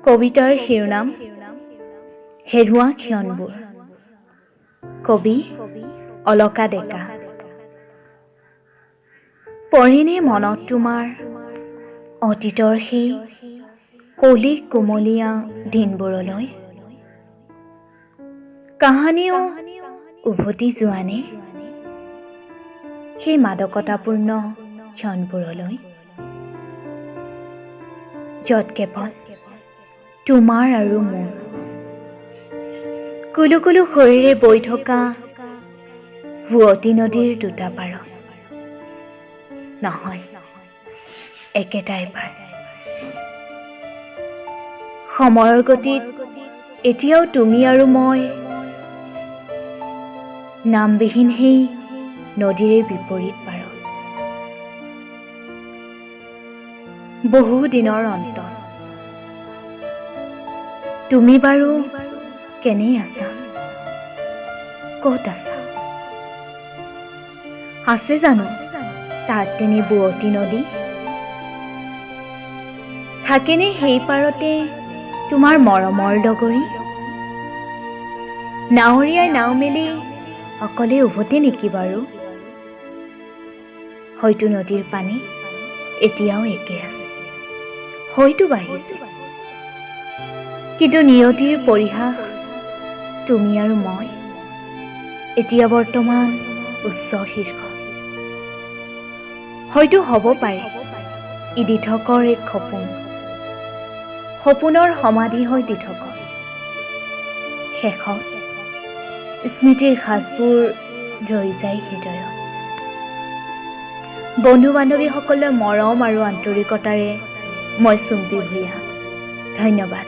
কবিতাৰ শিৰোনাম হেৰুৱা ক্ষণবোৰ। কবি অলকা ডেকা। পৰেনে মনত তোমাৰ অতীতৰ সেই কৌলিক কোমলীয়া দিনবোৰলৈ? কাহানিও উভতি যোৱানে সেই মাদকতাপূৰ্ণ ক্ষণবোৰলৈ, য'ত কেৱল তোমাৰ আৰু মোৰ কুলু কুলু শৰীৰে বৈ থকা বুৱতী নদীৰ দুটা পাৰত, নহয় একেটাই পাৰ। সময়ৰ গতিত এতিয়াও তুমি আৰু মই নামবিহীন সেই নদীৰে বিপৰীত পাৰত। বহু দিনৰ অন্তত তুমি বাৰু কেনে আছা? ক'ত আছা? আছে জানো তাত তেনে বুৱতী নদী? থাকেনে সেই পাৰতে তোমাৰ মৰমৰ লগৰী? নাৱৰীয়াই নাও মেলি অকলে উভতে নেকি বাৰু? হয়তো নদীৰ পানী এতিয়াও একে আছে, হয়তো বাঢ়িছে, কিন্তু নিয়তিৰ পৰিহাস তুমি আৰু মই এতিয়া বৰ্তমান উচ্চ শীৰ্ষ। হয়তো হ'ব পাৰে ই দিঠকৰ এক সপোন, সপোনৰ সমাধি হয় দিঠকৰ। শেষত স্মৃতিৰ সাজবোৰ ৰৈ যায় হৃদয়ত। বন্ধু বান্ধৱীসকলৰ মৰম আৰু আন্তৰিকতাৰে মই চুম্পী ভূঞা। ধন্যবাদ।